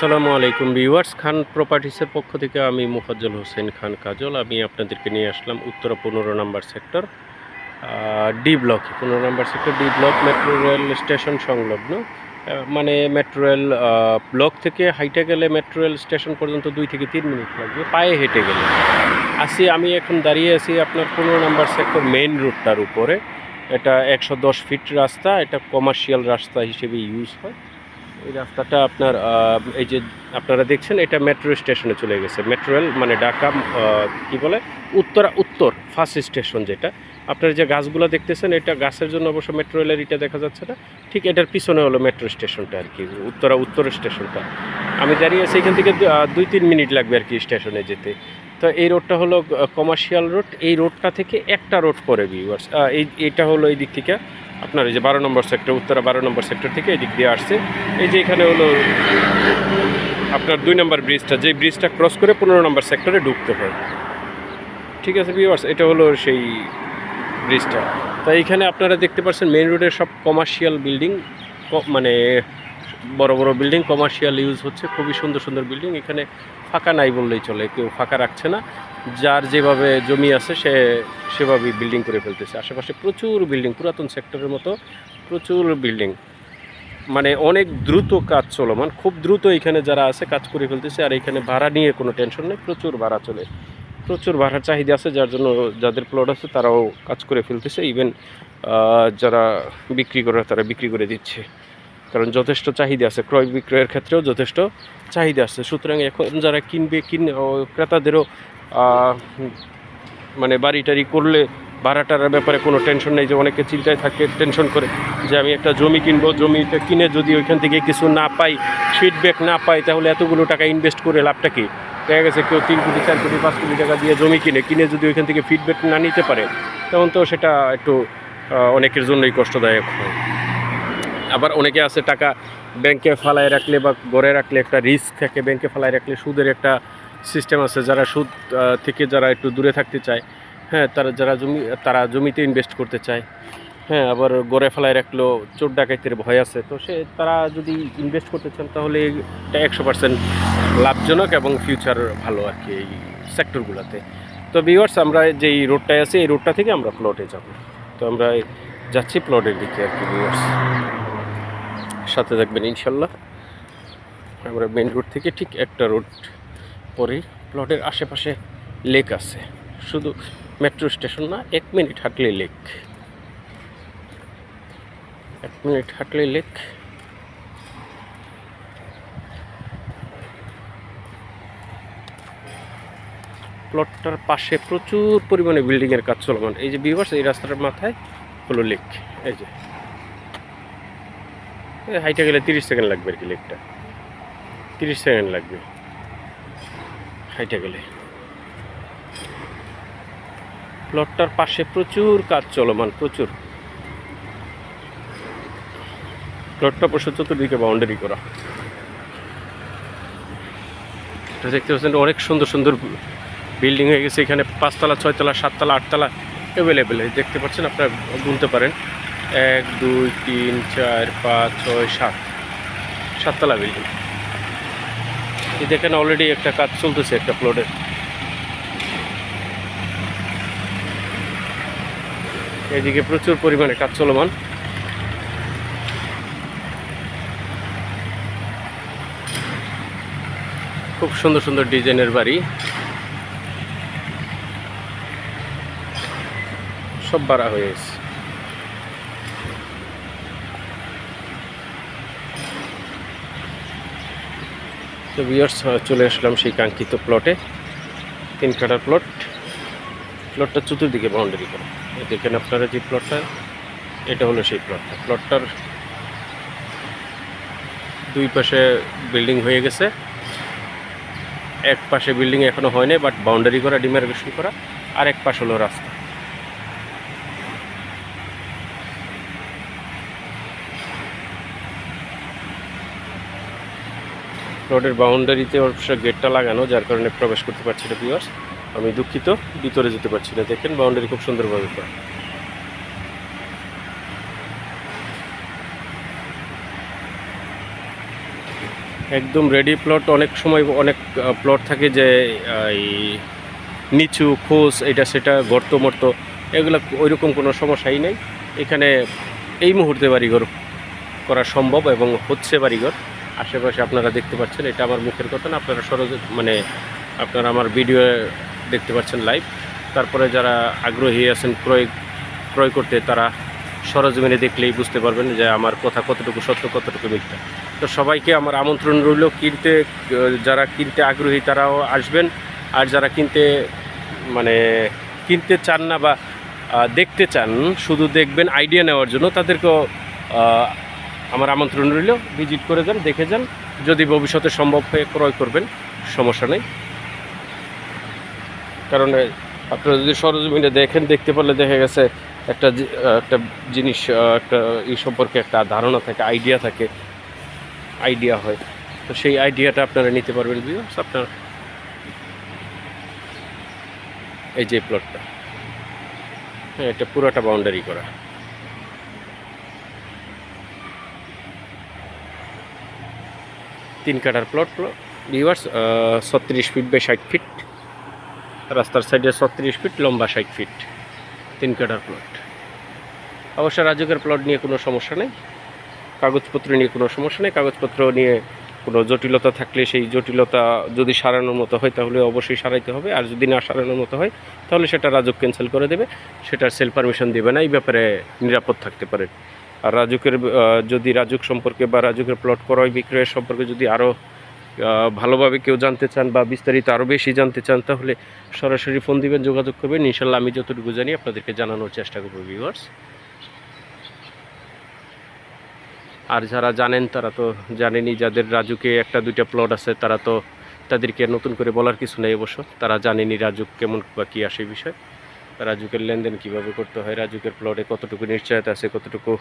আসসালামু আলাইকুম ভিউয়ার্স, খান প্রপার্টিসের পক্ষ থেকে আমি মোফাজ্জল হোসেন খান কাজল। আমি আপনাদেরকে নিয়ে আসলাম উত্তরা 15 নম্বর সেক্টর ডি ব্লক। 15 নম্বর sector D block metro rail station সংলগ্ন। মানে মেট্রো রেল ব্লক থেকে হাইটে গেলে মেট্রো রেল স্টেশন পর্যন্ত 2 থেকে 3 মিনিট লাগবে পায়ে হেঁটে গেলে। আমি এখন দাঁড়িয়ে আছি আপনার 15 নম্বর সেক্টর মেইন রোডটার উপরে। এটা 110 ফিট রাস্তা, এটা কমার্শিয়াল রাস্তা হিসেবে ইউজ হয়। এই রাস্তাটা আপনার এই যে আপনারা দেখছেন, এটা মেট্রো স্টেশনে চলে গেছে। মেট্রো রেল মানে ঢাকা কি বলে উত্তর ফার্স্ট স্টেশন। যেটা আপনারা যে গাছগুলো দেখতেছেন, এটা গাছের জন্য অবশ্য মেট্রো রেলের এটা দেখা যাচ্ছে না, ঠিক এটার পিছনে হলো মেট্রো স্টেশনটা আর কি, উত্তর স্টেশনটা। আমি দাঁড়িয়ে আছি, এখান থেকে 2-3 মিনিট লাগবে আর কি স্টেশনে যেতে। তো এই রোডটা হলো কমার্শিয়াল রোড। এই রোডটা থেকে একটা রোড পরে ভিউয়ার্স, এইটা হলো এই দিক থেকে আপনার এই যে 12 নম্বর সেক্টর, উত্তরা 12 নম্বর সেক্টর থেকে এদিক দিয়ে আসছে। এই যে এখানে হলো আপনার 2 নম্বর ব্রিজটা, যে ব্রিজটা ক্রস করে 15 নম্বর সেক্টরে ঢুকতে হয়। ঠিক আছে ভিউয়ার্স, এটা হলো সেই ব্রিজটা। তাই এখানে আপনারা দেখতে পাচ্ছেন মেইন রোডের সব কমার্শিয়াল বিল্ডিং, মানে বড় বড় বিল্ডিং কমার্শিয়াল ইউজ হচ্ছে। খুবই সুন্দর সুন্দর বিল্ডিং। এখানে ফাঁকা নাই বললেই চলে, কেউ ফাঁকা রাখছে না। যার যেভাবে জমি আছে সে সেভাবেই বিল্ডিং করে ফেলতেছে। আশেপাশে প্রচুর বিল্ডিং, পুরাতন সেক্টরের মতো প্রচুর বিল্ডিং। মানে অনেক দ্রুত কাজ চলমান, খুব দ্রুত এখানে যারা আছে কাজ করে ফেলতেছে। আর এখানে ভাড়া নিয়ে কোনো টেনশন নেই, প্রচুর ভাড়া চলে, প্রচুর ভাড়ার চাহিদা আছে, যার জন্য যাদের প্লট আছে তারাও কাজ করে ফেলতেছে। ইভেন যারা বিক্রি করে তারা বিক্রি করে দিচ্ছে, কারণ যথেষ্ট চাহিদা আছে। ক্রয় বিক্রয়ের ক্ষেত্রেও যথেষ্ট চাহিদা আছে। সুতরাং এখন যারা ক্রেতাদেরও মানে বাড়ি টাড়ি করলে ভাড়াটার ব্যাপারে কোনো টেনশন নেই। যে অনেকে চিন্তায় থাকে, টেনশন করে যে আমি একটা জমি কিনবো, জমিটা কিনে যদি ওইখান থেকে কিছু না পাই, ফিডব্যাক না পাই, তাহলে এতগুলো টাকা ইনভেস্ট করে লাভটা কি? দেখা গেছে কেউ 3 কোটি 4 কোটি 5 কোটি টাকা দিয়ে জমি কিনে যদি ওইখান থেকে ফিডব্যাক না নিতে পারে, তখন তো সেটা একটু অনেকের জন্যই কষ্টদায়ক হয়। আবার অনেকে আছে টাকা ব্যাংকে ফালায় রাখলে বা ঘরে রাখলে একটা রিস্ক থাকে, ব্যাংকে ফালায় রাখলে সুদের একটা সিস্টেম আছে। যারা সুদ থেকে যারা একটু দূরে থাকতে চায়, হ্যাঁ, তারা জমিতে ইনভেস্ট করতে চায়। হ্যাঁ, আবার ঘরে ফেলায় রাখলেও চোর ডাকাইতের ভয় আছে। তো তারা যদি ইনভেস্ট করতে চান, তাহলে এটা 100% লাভজনক এবং ফিউচার ভালো আর কি এই সেক্টরগুলোতে। তো ভিউয়ার্স, আমরা যেই রোডটায় আছি এই রোডটা থেকে আমরা প্লটে যাব। তো আমরা যাচ্ছি প্লটের দিকে আর কি ভিউয়ার্স, সাথে থাকবেন ইনশাল্লাহ। আমরা মেন রোড থেকে ঠিক একটা রোড পরে প্লটের আশেপাশে লেক আছে। শুধু মেট্রো স্টেশন না, 1 মিনিট হাঁটলে লেক, 1 মিনিট হাঁটলে লেক। প্লটটার পাশে প্রচুর পরিমাণে বিল্ডিংয়ের কাজ চলমান। এই যে ভিউয়ার্স, এই রাস্তাটার মাথায় হলো লেক। এই যে হাইটে গেলে 30 সেকেন্ড লাগবে আর কি, লেকটা 30 সেকেন্ড লাগবে হাইটে গেলে। প্লটটার পাশে প্রচুর কাজ চলমান, প্রচুর। প্লটটা অবশ্য চতুর্দিকে বাউন্ডারি করা। দেখতে পাচ্ছেন অনেক সুন্দর সুন্দর বিল্ডিং হয়ে গেছে এখানে। 5 তলা 6 তলা 7 তলা 8 তলা অ্যাভেলেবেল। দেখতে পাচ্ছেন, আপনারা গুনতে পারেন 1 2 3 4 5 6 7 তলা বিল্ডিং। এই দেখেন অলরেডি একটা কাজ চলতেছে একটা প্লটের। এদিকে প্রচুর পরিমাণে কাজ চলমান। খুব সুন্দর সুন্দর ডিজাইনের বাড়ি, সব ভাড়া হয়ে গেছে। তো ভিউয়ার্স, চলে আসলাম সেই কাঙ্ক্ষিত প্লটে। 3 কাঠার প্লটটা চতুর্দিকে বাউন্ডারি করা। দেখেন আপনারা যে প্লটটা, এটা হলো সেই প্লটটার 2 পাশে বিল্ডিং হয়ে গেছে। এক পাশে বিল্ডিং এখনো হয়নি, বাট বাউন্ডারি করা, ডিমার্কেশন করা। আর এক পাশ হলো রাস্তা। রোডের বাউন্ডারিতে অবশ্য গেটটা লাগানো, যার কারণে প্রবেশ করতে পারছি না ভিউয়ার্স, আমি দুঃখিত, ভিতরে যেতে পারছি না। দেখেন বাউন্ডারি খুব সুন্দরভাবে করা। একদম রেডি প্লট। অনেক সময় অনেক প্লট থাকে যে এই নিচু খোঁজ এটা সেটা গর্ত মর্ত, এগুলো ওইরকম কোনো সমস্যাই নেই। এখানে এই মুহূর্তে বাড়িঘর করা সম্ভব এবং হচ্ছে বাড়িঘর। আশেপাশে আপনারা দেখতে পাচ্ছেন, এটা আমার মুখের কথা না, আপনারা মানে আপনারা আমার ভিডিও দেখতে পাচ্ছেন লাইভ। তারপরে যারা আগ্রহী আছেন ক্রয় করতে, তারা সরজমিনে দেখলেই বুঝতে পারবেন যে আমার কথা কতটুকু সত্য কতটুকু মিথ্যা। তো সবাইকে আমার আমন্ত্রণ রইল, যারা কিনতে আগ্রহী তারাও আসবেন, আর যারা কিনতে চান না বা দেখতে চান, শুধু দেখবেন আইডিয়া নেওয়ার জন্য, তাদেরকেও আমার আমন্ত্রণ রইল, ভিজিট করে যান, দেখে যান। যদি ভবিষ্যতে সম্ভব হয়ে ক্রয় করবেন, সমস্যা নেই। কারণ আপনারা যদি সরজমিনে দেখতে পারলে দেখা গেছে একটা জিনিস, একটা এই সম্পর্কে একটা ধারণা থাকে, আইডিয়া হয়। তো সেই আইডিয়াটা আপনারা নিতে পারবেন ভিউয়ার্স। আপনার এই যে প্লটটা, হ্যাঁ, এটা পুরোটা বাউন্ডারি করা। 3 কাঠার plot viewers, 36 feet by 60 feet, রাস্তার সাইডে 36 ফিট, লম্বা 60 ফিট, 3 কাঠার প্লট। অবশ্য রাজুকের প্লট নিয়ে কোনো সমস্যা নেই, কাগজপত্র নিয়ে কোনো সমস্যা নেই। কাগজপত্র নিয়ে কোনো জটিলতা থাকলে সেই জটিলতা যদি সারানোর মতো হয় তাহলে অবশ্যই সারাইতে হবে, আর যদি না সারানোর মতো হয় তাহলে সেটা রাজুক ক্যান্সেল করে দেবে, সেটার সেল পারমিশন দেবে না। এই ব্যাপারে নিরাপদ থাকতে পারে। আর যদি রাজুক সম্পর্কে বা রাজুকের প্লট ক্রয় বিক্রয়ের সম্পর্কে যদি আরও ভালোভাবে কেউ জানতে চান বা বিস্তারিত আরও বেশি জানতে চান, তাহলে সরাসরি ফোন দিবেন, যোগাযোগ করবেন। ইনশাল্লাহ আমি যতটুকু জানি আপনাদেরকে জানানোর চেষ্টা করব ভিউয়ার্স। আর যারা জানেন তারা তো জানেনই, যাদের রাজুকে 1-2টা প্লট আছে তাদেরকে নতুন করে বলার কিছু নেই। অবশ্য তারা জানেনই রাজুক কেমন বা কী আসে বিষয়, রাজুকের লেনদেন কীভাবে করতে হয়, রাজুকের প্লটে কতটুকু নিশ্চয়তা আছে, কতটুকু